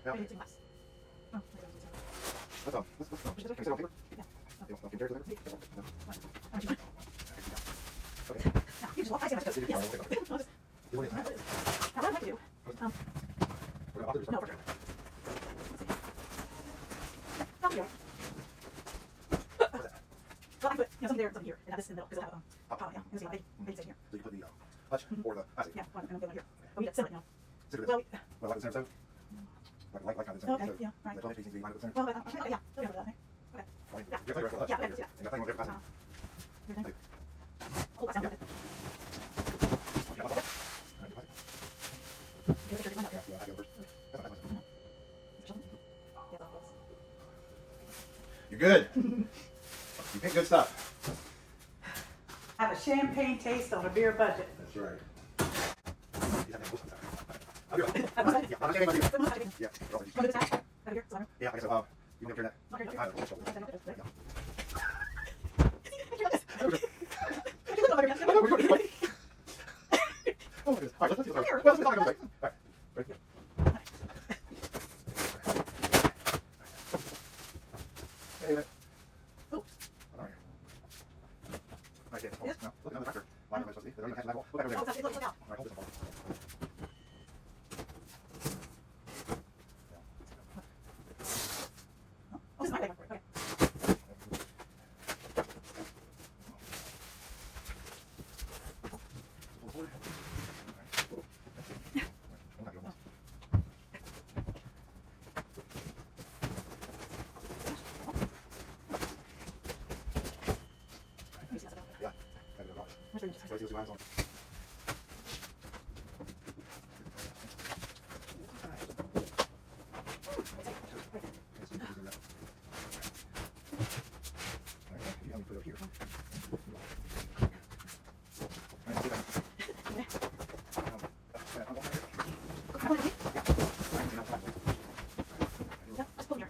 Yeah. Maybe it's in glass. Oh, maybe it's in glass. Let's can we sit on paper? Yeah. You want chairs later? No. What? Oh, you want- Okay. No, you just walk. I see how much it goes. Yes. I'll just- You want Now, it? what I'd like to do, We're gonna author this, no, right? for sure. Let's see. Yeah, I'll do it. What's that? Well, I put, something there and something here, and have this in the middle, because it'll have, yeah, and see, maybe sit here. So you put the hutch or the, I see. Yeah, one, and then go here. But we don't sit right now. Sit it Well, in. Well, like the center stove? Like kind of the center Okay, stove. yeah, right. The 12 inch needs to be lined with the center. well, yeah, we'll go for that, okay. Okay. Fine. Yeah. You have to the hutch. Yeah, I can see that. And that thing on every class. Everything. Hold that down with it. Yeah, that's all. All right, Get the picture, get mine out here. yeah, I go first. That's not that much. Is there something? Yeah, that's all it is. You're good. You pick good stuff. Have a champagne taste on a beer budget. That's right. I'll do it. That one side? Yeah, I'm okay, I'll do it. The one side, Yeah, you want to do this now? Over here, slimer. yeah, I guess you never hear that. Okay, okay. I don't know. Okay, okay, okay. Yeah. You're like this. I know, we're doing it right. Oh my goodness. All right, let's do this. Well, let's talk about it. All right. Ready? Hey, wait. Oh. All right. All right, yeah, Yes. no, look at another tractor. Line up, supposed to be. They're on the next level. Look back over Oh, there. that's it, look out. All right, hold this one. Oh, this is my bag. Okay. Let me see that. Yeah. Gotta go. Which one? Let's see what's on. Yeah, just pull here.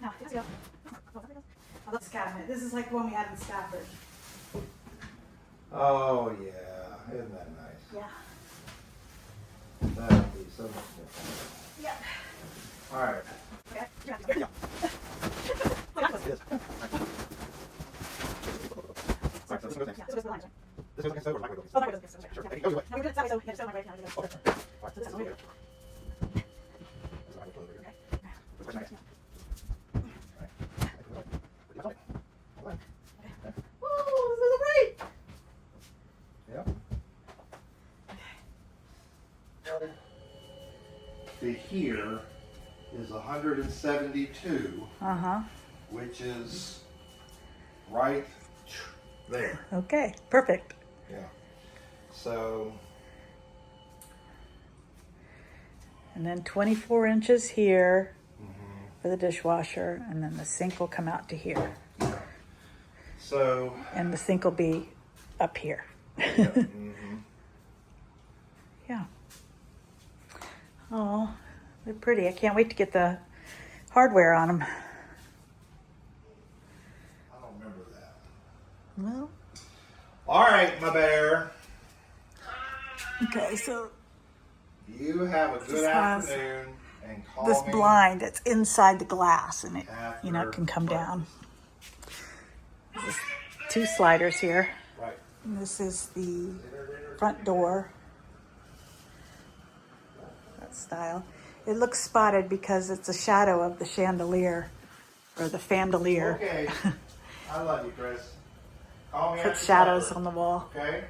Now, let's go. Oh, This cabinet. This is like the one we had in Stafford. Oh yeah, isn't that nice? Yeah. That'd be so much different. Yeah. All right. okay, you have to go. Yeah. Oh, yeah, It is. All right, so this goes next. yeah, so this is the line, right? This goes against the or microwave goes Oh, against that goes against, Sure. okay. It goes away. No, we're doing it that way, so yeah, so my right now, we're Okay. gonna go. All right. So this is over here. So I will close it here. Okay. Put the question next. All right. All right. All right. Woo, this is great! Yeah. The here is 172, Uh-huh. which is right there. Okay. Perfect. Yeah. So And then 24 inches here for the dishwasher, and then the sink will come out to here, yeah. So and the sink will be up here. yeah. Yeah. Oh, they're pretty. I can't wait to get the hardware on them. I don't remember that. Well, All right, my bear. okay, so You have a good This has afternoon and call this me. blind, it's inside the glass, and it, After can come breakfast. down. There's 2 sliders here. Right. And this is the front door. That style. It looks spotted because it's a shadow of the chandelier, or the fandelier. Okay. I love you, Chris. Call me Puts after shadows supper. on the wall. Okay.